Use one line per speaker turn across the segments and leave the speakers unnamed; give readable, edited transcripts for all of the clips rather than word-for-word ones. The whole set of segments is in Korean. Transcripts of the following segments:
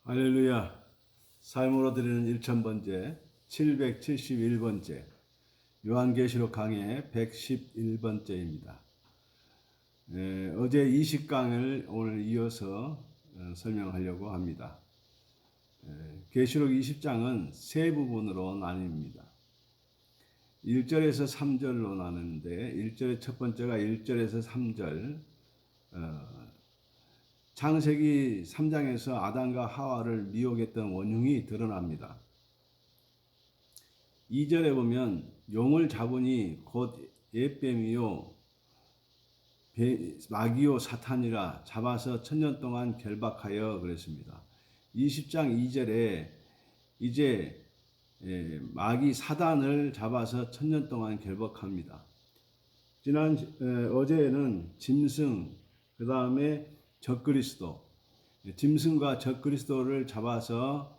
할렐루야. 삶으로 드리는 1000번째, 771번째, 요한계시록 강해 111번째입니다. 어제 20강을 오늘 이어서 설명하려고 합니다. 계시록 20장은 세 부분으로 나뉩니다. 1절에서 3절로 나누는데 1절의 첫 번째가 1절에서 3절, 창세기 3장에서 아담과 하와를 미혹했던 원흉이 드러납니다. 2절에 보면 용을 잡으니 곧 옛뱀이요 마귀요 사탄이라 잡아서 천년 동안 결박하여 그랬습니다. 20장 2절에 이제 마귀 사단을 잡아서 천년 동안 결박합니다. 어제는 짐승, 그 다음에 적그리스도, 짐승과 적그리스도를 잡아서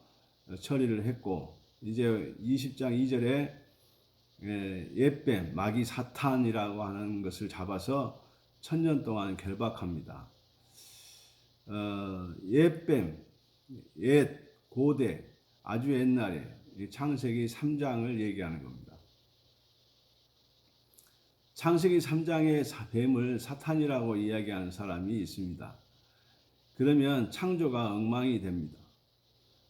처리를 했고, 이제 20장 2절에 옛뱀, 마귀 사탄이라고 하는 것을 잡아서 천년 동안 결박합니다. 옛뱀, 옛, 고대, 아주 옛날에 창세기 3장을 얘기하는 겁니다. 창세기 3장의 뱀을 사탄이라고 이야기하는 사람이 있습니다. 그러면 창조가 엉망이 됩니다.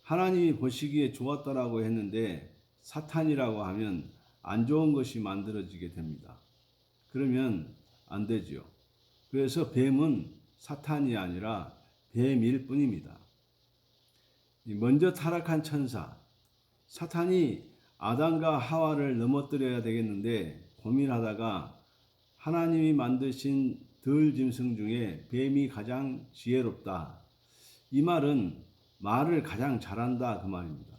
하나님이 보시기에 좋았더라고 했는데 사탄이라고 하면 안 좋은 것이 만들어지게 됩니다. 그러면 안 되죠. 그래서 뱀은 사탄이 아니라 뱀일 뿐입니다. 먼저 타락한 천사, 사탄이 아담과 하와를 넘어뜨려야 되겠는데 고민하다가 하나님이 만드신 들짐승 중에 뱀이 가장 지혜롭다. 이 말은 말을 가장 잘한다 그 말입니다.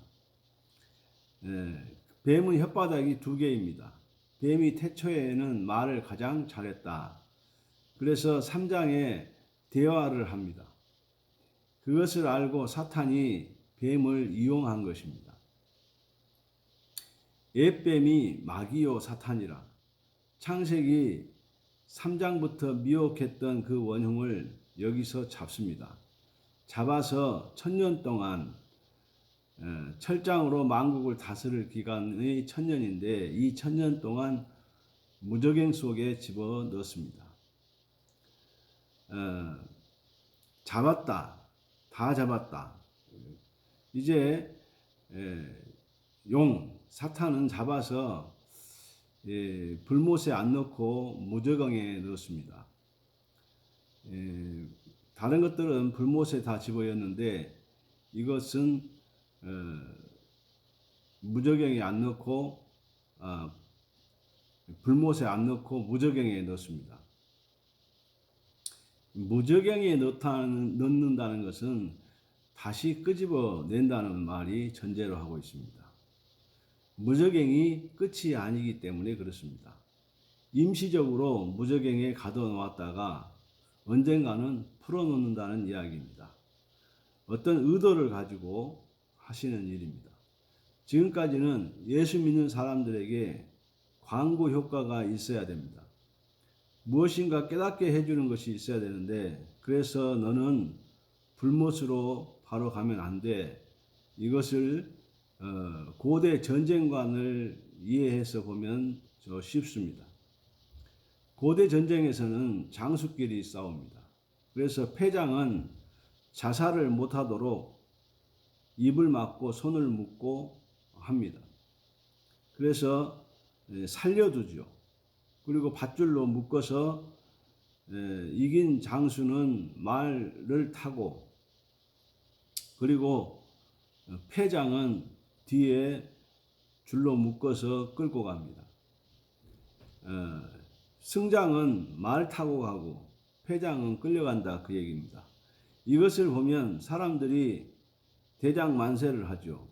뱀은 혓바닥이 2개입니다. 뱀이 태초에는 말을 가장 잘했다. 그래서 3장에 대화를 합니다. 그것을 알고 사탄이 뱀을 이용한 것입니다. 옛뱀이 마귀요 사탄이라. 창세기 3장부터 미혹했던 그 원흉을 여기서 잡습니다. 잡아서 천년 동안, 철장으로 만국을 다스릴 기간의 천년인데 이 천년 동안 무저갱 속에 집어넣습니다. 잡았다. 다 잡았다. 이제 사탄은 잡아서 불못에 안 넣고 무저갱에 넣었습니다. 다른 것들은 불못에 다 집어였는데 이것은 무저갱에 안 넣고 불못에 안 넣고 무저갱에 넣습니다. 무저갱에 넣는다는 것은 다시 끄집어 낸다는 말이 전제로 하고 있습니다. 무저갱이 끝이 아니기 때문에 그렇습니다. 임시적으로 무저갱에 가둬놓았다가 언젠가는 풀어놓는다는 이야기입니다. 어떤 의도를 가지고 하시는 일입니다. 지금까지는 예수 믿는 사람들에게 광고 효과가 있어야 됩니다. 무엇인가 깨닫게 해주는 것이 있어야 되는데 그래서 너는 불못으로 바로 가면 안 돼. 이것을 고대 전쟁관을 이해해서 보면 쉽습니다. 고대 전쟁에서는 장수끼리 싸웁니다. 그래서 패장은 자살을 못하도록 입을 막고 손을 묶고 합니다. 그래서 살려두죠. 그리고 밧줄로 묶어서 이긴 장수는 말을 타고 그리고 패장은 뒤에 줄로 묶어서 끌고 갑니다. 승장은 말 타고 가고 패장은 끌려간다 그 얘기입니다. 이것을 보면 사람들이 대장만세를 하죠.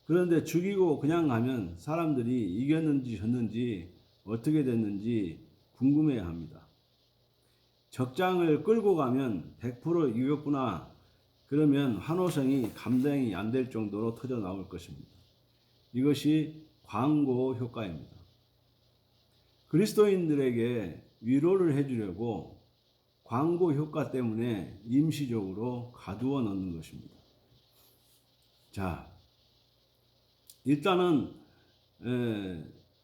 그런데 죽이고 그냥 가면 사람들이 이겼는지 졌는지 어떻게 됐는지 궁금해합니다. 적장을 끌고 가면 100% 이겼구나. 그러면 환호성이 감당이 안 될 정도로 터져 나올 것입니다. 이것이 광고 효과입니다. 그리스도인들에게 위로를 해주려고 광고 효과 때문에 임시적으로 가두어 놓는 것입니다. 자, 일단은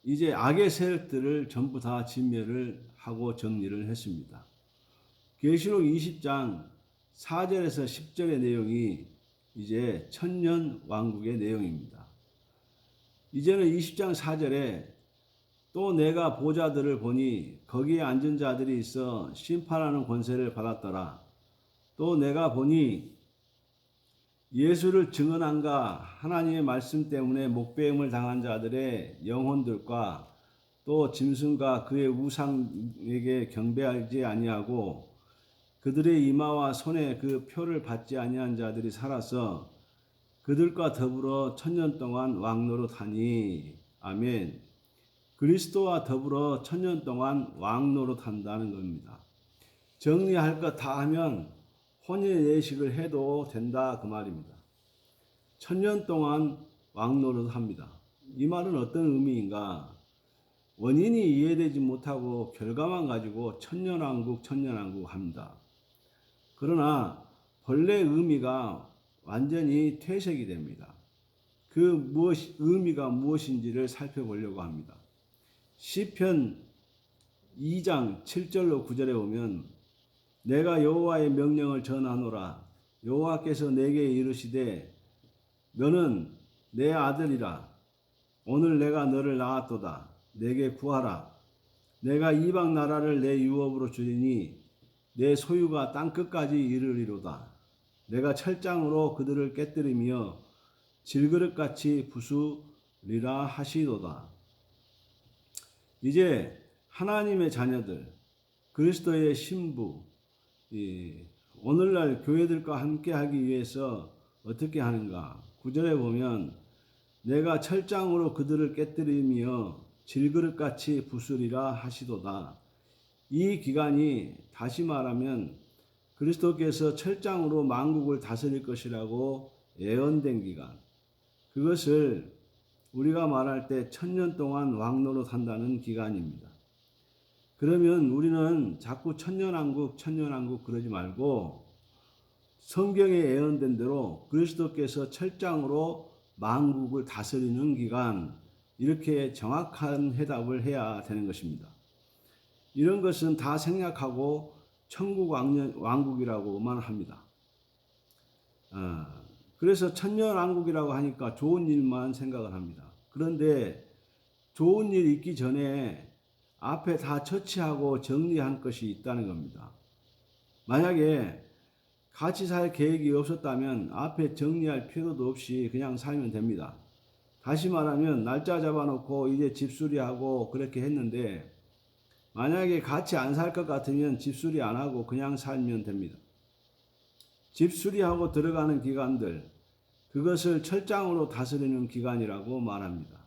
이제 악의 세력들을 전부 다 진멸을 하고 정리를 했습니다. 계시록 20장 4절에서 10절의 내용이 이제 천년 왕국의 내용입니다. 이제는 20장 4절에 또 내가 보좌들을 보니 거기에 앉은 자들이 있어 심판하는 권세를 받았더라. 또 내가 보니 예수를 증언한가 하나님의 말씀 때문에 목배임을 당한 자들의 영혼들과 또 짐승과 그의 우상에게 경배하지 아니하고 그들의 이마와 손에 그 표를 받지 아니한 자들이 살아서 그들과 더불어 천년 동안 왕노릇하니. 아멘. 그리스도와 더불어 천년 동안 왕노릇한다는 겁니다. 정리할 것 다 하면 혼인의 예식을 해도 된다 그 말입니다. 천년 동안 왕노릇합니다. 이 말은 어떤 의미인가? 원인이 이해되지 못하고 결과만 가지고 천년왕국 합니다. 그러나 본래 의미가 완전히 퇴색이 됩니다. 그 의미가 무엇인지를 살펴보려고 합니다. 시편 2장 7절로 9절에 보면 내가 여호와의 명령을 전하노라. 여호와께서 내게 이르시되 너는 내 아들이라. 오늘 내가 너를 낳았도다. 내게 구하라. 내가 이방 나라를 내 유업으로 주리니 내 소유가 땅끝까지 이르리로다. 내가 철장으로 그들을 깨뜨리며 질그릇같이 부수리라 하시도다. 이제 하나님의 자녀들, 그리스도의 신부, 오늘날 교회들과 함께 하기 위해서 어떻게 하는가? 9절에 보면 내가 철장으로 그들을 깨뜨리며 질그릇같이 부수리라 하시도다. 이 기간이 다시 말하면 그리스도께서 철장으로 만국을 다스릴 것이라고 예언된 기간. 그것을 우리가 말할 때 천년 동안 왕노릇한다는 기간입니다. 그러면 우리는 자꾸 천년왕국 그러지 말고 성경에 예언된 대로 그리스도께서 철장으로 만국을 다스리는 기간, 이렇게 정확한 해답을 해야 되는 것입니다. 이런 것은 다 생략하고 천국 왕국이라고만 합니다. 그래서 천년왕국이라고 하니까 좋은 일만 생각을 합니다. 그런데 좋은 일 있기 전에 앞에 다 처치하고 정리한 것이 있다는 겁니다. 만약에 같이 살 계획이 없었다면 앞에 정리할 필요도 없이 그냥 살면 됩니다. 다시 말하면 날짜 잡아놓고 이제 집수리하고 그렇게 했는데 만약에 같이 안 살 것 같으면 집수리 안 하고 그냥 살면 됩니다. 집수리하고 들어가는 기간들, 그것을 철장으로 다스리는 기간이라고 말합니다.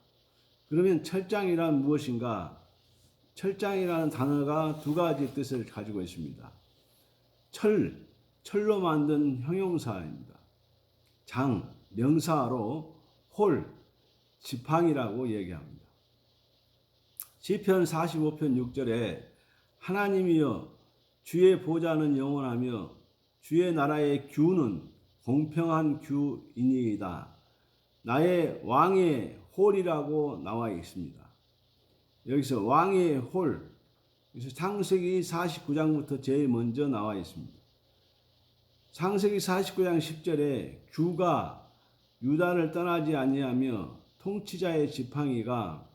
그러면 철장이란 무엇인가? 철장이라는 단어가 두 가지 뜻을 가지고 있습니다. 철로 만든 형용사입니다. 장, 명사로 홀, 지팡이라고 얘기합니다. 시편 45편 6절에 하나님이여 주의 보좌는 영원하며 주의 나라의 규는 공평한 규이니이다. 나의 왕의 홀이라고 나와 있습니다. 여기서 왕의 홀, 그래서 창세기 49장부터 제일 먼저 나와 있습니다. 창세기 49장 10절에 규가 유다를 떠나지 아니하며 통치자의 지팡이가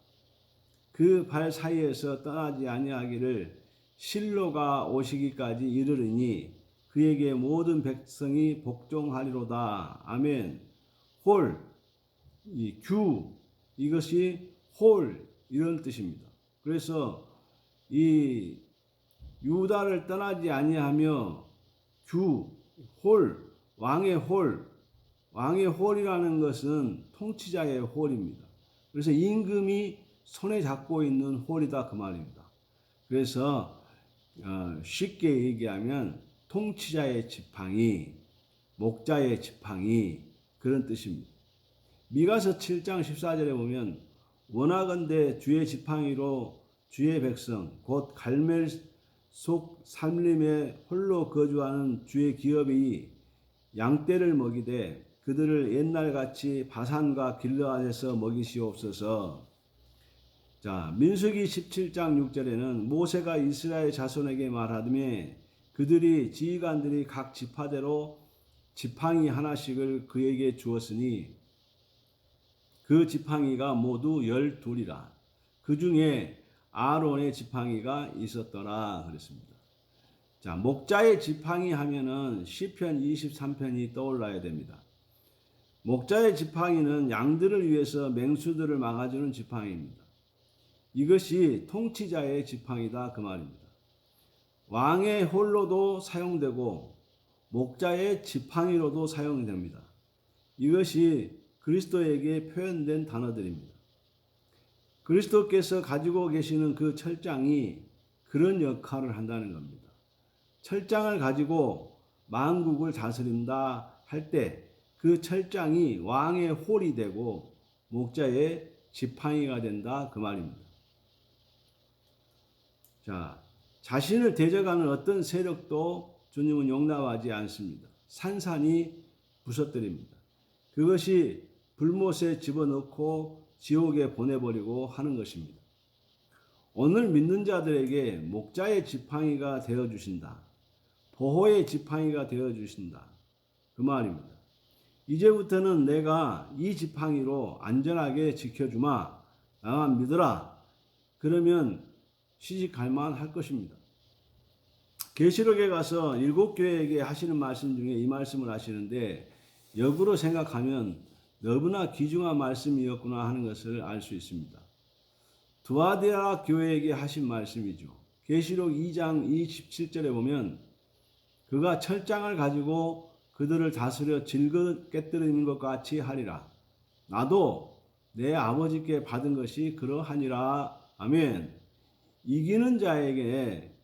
그 발 사이에서 떠나지 아니하기를 실로가 오시기까지 이르리니 그에게 모든 백성이 복종하리로다. 아멘. 홀, 이 규, 이것이 홀, 이런 뜻입니다. 그래서 이 유다를 떠나지 아니하며 규, 홀, 왕의 홀이라는 것은 통치자의 홀입니다. 그래서 임금이 손에 잡고 있는 홀이다 그 말입니다. 그래서 쉽게 얘기하면 통치자의 지팡이, 목자의 지팡이, 그런 뜻입니다. 미가서 7장 14절에 보면 원하건대 주의 지팡이로 주의 백성 곧 갈멜 속 산림에 홀로 거주하는 주의 기업이 양떼를 먹이되 그들을 옛날같이 바산과 길르앗에서 먹이시옵소서. 자, 민수기 17장 6절에는 모세가 이스라엘 자손에게 말하되 그들이 지휘관들이 각 지파대로 지팡이 하나씩을 그에게 주었으니 그 지팡이가 모두 12이라. 그 중에 아론의 지팡이가 있었더라 그랬습니다. 자, 목자의 지팡이 하면은 시편 23편이 떠올라야 됩니다. 목자의 지팡이는 양들을 위해서 맹수들을 막아주는 지팡이입니다. 이것이 통치자의 지팡이다 그 말입니다. 왕의 홀로도 사용되고 목자의 지팡이로도 사용됩니다. 이것이 그리스도에게 표현된 단어들입니다. 그리스도께서 가지고 계시는 그 철장이 그런 역할을 한다는 겁니다. 철장을 가지고 만국을 다스린다 할 때 그 철장이 왕의 홀이 되고 목자의 지팡이가 된다 그 말입니다. 자, 자신을 대적하는 어떤 세력도 주님은 용납하지 않습니다. 산산이 부서뜨립니다. 그것이 불못에 집어넣고 지옥에 보내버리고 하는 것입니다. 오늘 믿는 자들에게 목자의 지팡이가 되어주신다. 보호의 지팡이가 되어주신다. 그 말입니다. 이제부터는 내가 이 지팡이로 안전하게 지켜주마. 나만 믿어라. 그러면 시집갈 만할 것입니다. 계시록에 가서 7교회에게 하시는 말씀 중에 이 말씀을 하시는데 역으로 생각하면 너무나 귀중한 말씀이었구나 하는 것을 알 수 있습니다. 두아디라 교회에게 하신 말씀이죠. 계시록 2장 27절에 보면 그가 철장을 가지고 그들을 다스려 질거 깨뜨리는 것 같이 하리라. 나도 내 아버지께 받은 것이 그러하니라. 아멘. 이기는 자에게,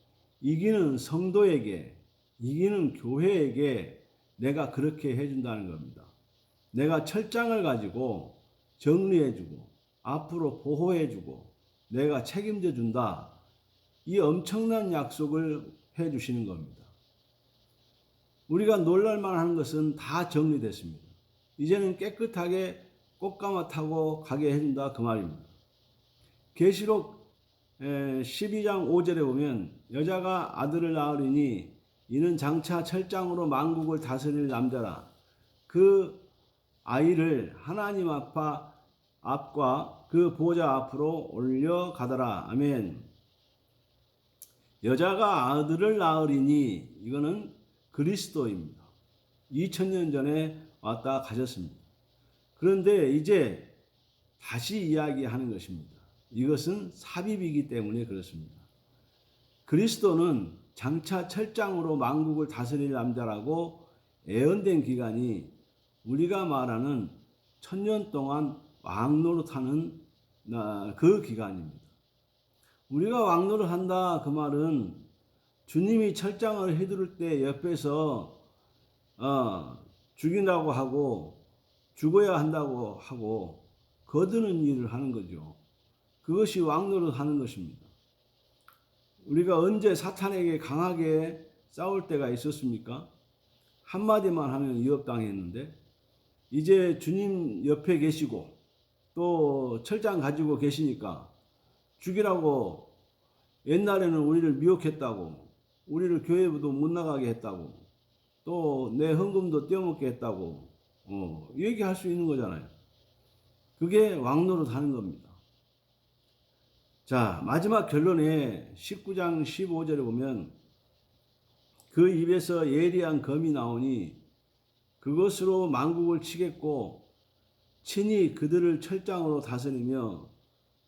이기는 성도에게, 이기는 교회에게 내가 그렇게 해준다는 겁니다. 내가 철장을 가지고 정리해주고 앞으로 보호해주고 내가 책임져 준다. 이 엄청난 약속을 해주시는 겁니다. 우리가 놀랄만 하는 것은 다 정리됐습니다. 이제는 깨끗하게 꽃가마 타고 가게 해준다 그 말입니다. 계시록 12장 5절에 보면 여자가 아들을 낳으리니 이는 장차 철장으로 만국을 다스릴 남자라. 그 아이를 하나님 앞과 그 보좌 앞으로 올려가더라. 아멘. 여자가 아들을 낳으리니 이거는 그리스도입니다. 2000년 전에 왔다 가셨습니다. 그런데 이제 다시 이야기하는 것입니다. 이것은 삽입이기 때문에 그렇습니다. 그리스도는 장차 철장으로 만국을 다스릴 남자라고 예언된 기간이 우리가 말하는 1000년 동안 왕노릇하는 그 기간입니다. 우리가 왕노릇한다 그 말은 주님이 철장을 휘두를 때 옆에서 죽인다고 하고 죽어야 한다고 하고 거드는 일을 하는 거죠. 그것이 왕노릇 하는 것입니다. 우리가 언제 사탄에게 강하게 싸울 때가 있었습니까? 한마디만 하면 위협당했는데 이제 주님 옆에 계시고 또 철장 가지고 계시니까 죽이라고 옛날에는 우리를 미혹했다고 우리를 교회도 못 나가게 했다고 또 내 헌금도 떼어먹게 했다고 얘기할 수 있는 거잖아요. 그게 왕노릇 하는 겁니다. 자, 마지막 결론에 19장 15절에 보면 그 입에서 예리한 검이 나오니 그것으로 만국을 치겠고 친히 그들을 철장으로 다스리며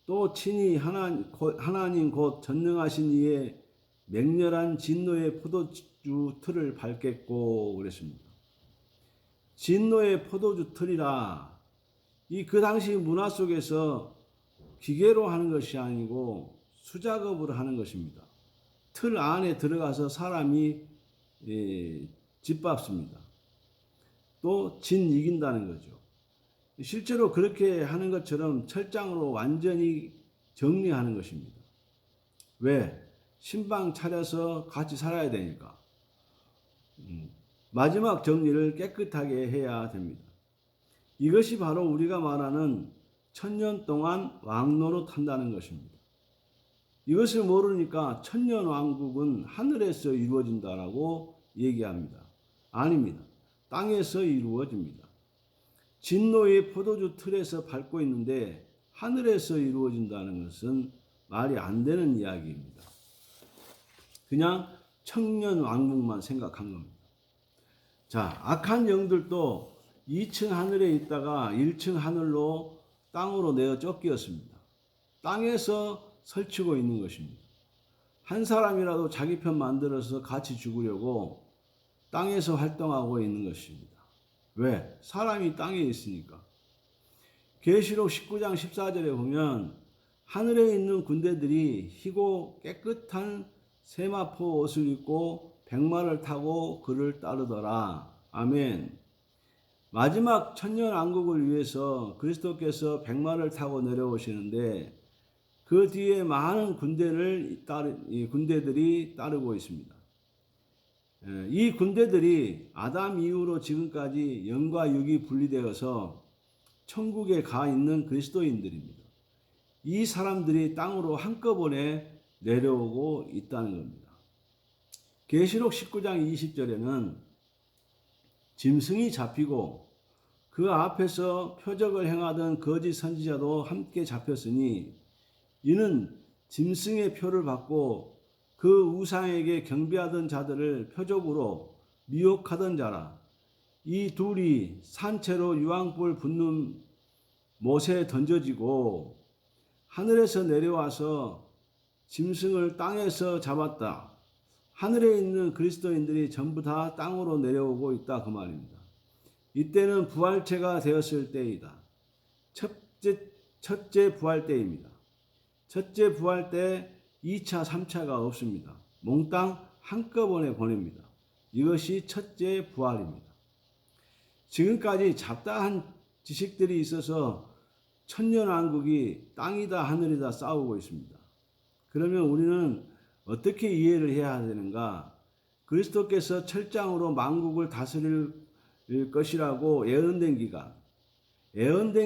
또 친히 하나님 곧 전능하신 이의 맹렬한 진노의 포도주 틀을 밟겠고 그랬습니다. 진노의 포도주 틀이라 이 그 당시 문화 속에서 기계로 하는 것이 아니고 수작업으로 하는 것입니다. 틀 안에 들어가서 사람이 짓밟습니다. 또 진 이긴다는 거죠. 실제로 그렇게 하는 것처럼 철장으로 완전히 정리하는 것입니다. 왜? 신방 차려서 같이 살아야 되니까. 마지막 정리를 깨끗하게 해야 됩니다. 이것이 바로 우리가 말하는 천년 동안 왕노릇 한다는 것입니다. 이것을 모르니까 천년 왕국은 하늘에서 이루어진다라고 얘기합니다. 아닙니다. 땅에서 이루어집니다. 진노의 포도주 틀에서 밟고 있는데 하늘에서 이루어진다는 것은 말이 안 되는 이야기입니다. 그냥 천년 왕국만 생각한 겁니다. 자, 악한 영들도 2층 하늘에 있다가 1층 하늘로 땅으로 내어 쫓기었습니다. 땅에서 설치고 있는 것입니다. 한 사람이라도 자기 편 만들어서 같이 죽으려고 땅에서 활동하고 있는 것입니다. 왜? 사람이 땅에 있으니까. 계시록 19장 14절에 보면 하늘에 있는 군대들이 희고 깨끗한 세마포 옷을 입고 백마를 타고 그를 따르더라. 아멘. 마지막 천년 왕국을 위해서 그리스도께서 백마를 타고 내려오시는데 그 뒤에 많은 군대들이 따르고 있습니다. 이 군대들이 아담 이후로 지금까지 영과 육이 분리되어서 천국에 가 있는 그리스도인들입니다. 이 사람들이 땅으로 한꺼번에 내려오고 있다는 겁니다. 계시록 19장 20절에는 짐승이 잡히고 그 앞에서 표적을 행하던 거짓 선지자도 함께 잡혔으니 이는 짐승의 표를 받고 그 우상에게 경배하던 자들을 표적으로 미혹하던 자라. 이 둘이 산채로 유황불 붙는 못에 던져지고 하늘에서 내려와서 짐승을 땅에서 잡았다. 하늘에 있는 그리스도인들이 전부 다 땅으로 내려오고 있다 그 말입니다. 이때는 부활체가 되었을 때이다. 첫째 부활 때입니다. 첫째 부활 때 2차, 3차가 없습니다. 몽땅 한꺼번에 보냅니다. 이것이 첫째 부활입니다. 지금까지 잡다한 지식들이 있어서 천년왕국이 땅이다 하늘이다 싸우고 있습니다. 그러면 우리는 어떻게 이해를 해야 되는가? 그리스도께서 철장으로 만국을 다스릴 것이라고 예언된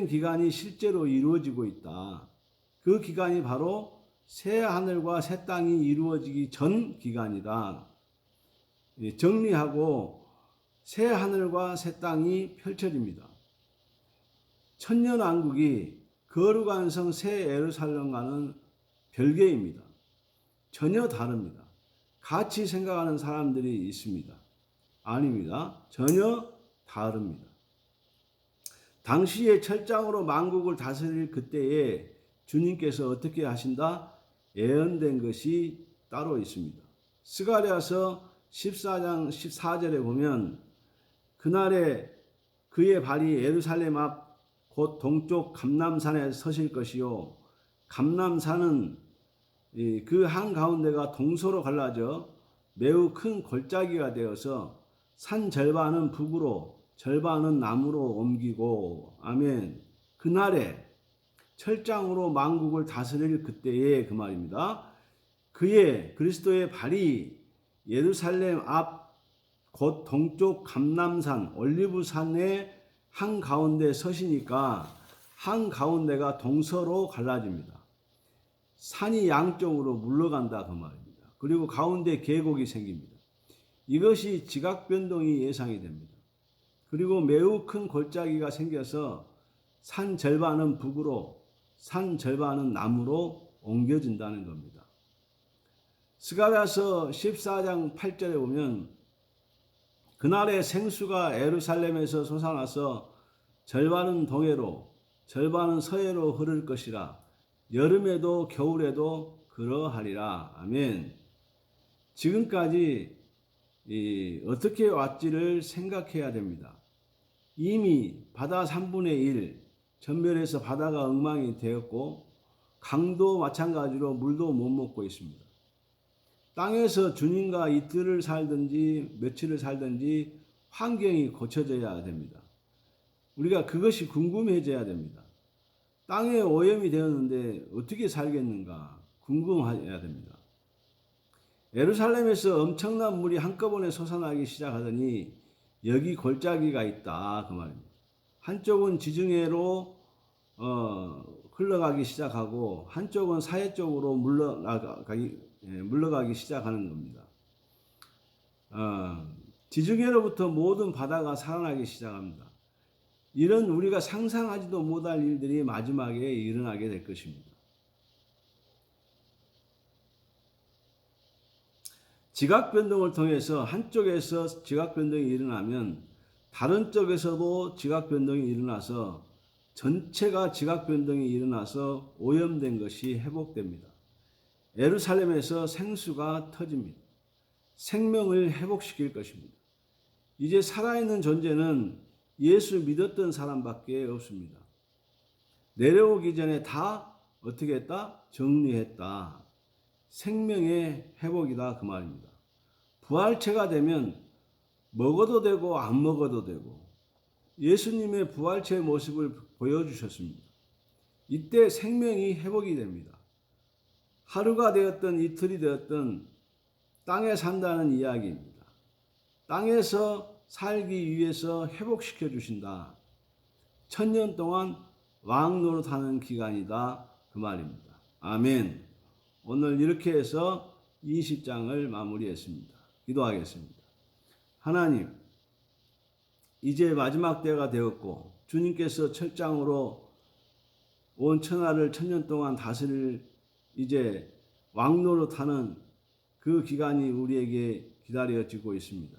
기간이 실제로 이루어지고 있다. 그 기간이 바로 새 하늘과 새 땅이 이루어지기 전 기간이다. 정리하고 새 하늘과 새 땅이 펼쳐집니다. 천년왕국이 거룩한 성 새 예루살렘과는 별개입니다. 전혀 다릅니다. 같이 생각하는 사람들이 있습니다. 아닙니다. 전혀 다릅니다. 당시에 철장으로 만국을 다스릴 그때에 주님께서 어떻게 하신다? 예언된 것이 따로 있습니다. 스가랴서 14장 14절에 보면 그날에 그의 발이 예루살렘 앞 곧 동쪽 감람산에 서실 것이요 감람산은 그 한가운데가 동서로 갈라져 매우 큰 골짜기가 되어서 산 절반은 북으로 절반은 남으로 옮기고 아멘. 그날에 철장으로 만국을 다스릴 그때에 그 말입니다. 그의 그리스도의 발이 예루살렘 앞 곧 동쪽 감람산 올리브산의 한가운데 서시니까 한가운데가 동서로 갈라집니다. 산이 양쪽으로 물러간다 그 말입니다. 그리고 가운데 계곡이 생깁니다. 이것이 지각 변동이 예상이 됩니다. 그리고 매우 큰 골짜기가 생겨서 산 절반은 북으로 산 절반은 남으로 옮겨진다는 겁니다. 스가랴서 14장 8절에 보면 그날에 생수가 예루살렘에서 솟아나서 절반은 동해로 절반은 서해로 흐를 것이라 여름에도 겨울에도 그러하리라. 아멘. 지금까지 어떻게 왔지를 생각해야 됩니다. 이미 바다 3분의 1 전멸해서 바다가 엉망이 되었고 강도 마찬가지로 물도 못 먹고 있습니다. 땅에서 주님과 이틀을 살든지 며칠을 살든지 환경이 고쳐져야 됩니다. 우리가 그것이 궁금해져야 됩니다. 땅에 오염이 되었는데 어떻게 살겠는가 궁금해야 됩니다. 예루살렘에서 엄청난 물이 한꺼번에 솟아나기 시작하더니 여기 골짜기가 있다 그 말입니다. 한쪽은 지중해로 흘러가기 시작하고 한쪽은 사해 쪽으로 물러가기 시작하는 겁니다. 지중해로부터 모든 바다가 살아나기 시작합니다. 이런 우리가 상상하지도 못할 일들이 마지막에 일어나게 될 것입니다. 지각 변동을 통해서 한쪽에서 지각 변동이 일어나면 다른 쪽에서도 지각 변동이 일어나서 전체가 지각 변동이 일어나서 오염된 것이 회복됩니다. 예루살렘에서 생수가 터집니다. 생명을 회복시킬 것입니다. 이제 살아있는 존재는 예수 믿었던 사람밖에 없습니다. 내려오기 전에 다 어떻게 했다? 정리했다. 생명의 회복이다 그 말입니다. 부활체가 되면 먹어도 되고 안 먹어도 되고 예수님의 부활체의 모습을 보여주셨습니다. 이때 생명이 회복이 됩니다. 하루가 되었든 이틀이 되었든 땅에 산다는 이야기입니다. 땅에서 살기 위해서 회복시켜 주신다. 1000년 동안 왕 노릇하는 기간이다 그 말입니다. 아멘. 오늘 이렇게 해서 20장을 마무리했습니다. 기도하겠습니다. 하나님, 이제 마지막 때가 되었고 주님께서 철장으로 온 천하를 1000년 동안 다스릴 이제 왕 노릇하는 그 기간이 우리에게 기다려지고 있습니다.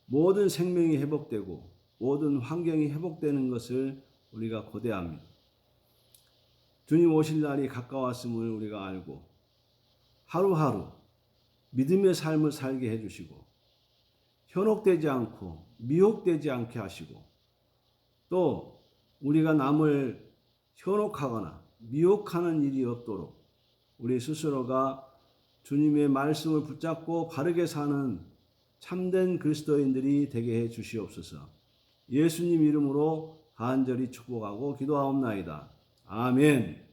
모든 생명이 회복되고 모든 환경이 회복되는 것을 우리가 고대합니다. 주님 오실 날이 가까웠음을 우리가 알고 하루하루 믿음의 삶을 살게 해주시고 현혹되지 않고 미혹되지 않게 하시고 또 우리가 남을 현혹하거나 미혹하는 일이 없도록 우리 스스로가 주님의 말씀을 붙잡고 바르게 사는 참된 그리스도인들이 되게 해 주시옵소서. 예수님 이름으로 간절히 축복하고 기도하옵나이다. 아멘.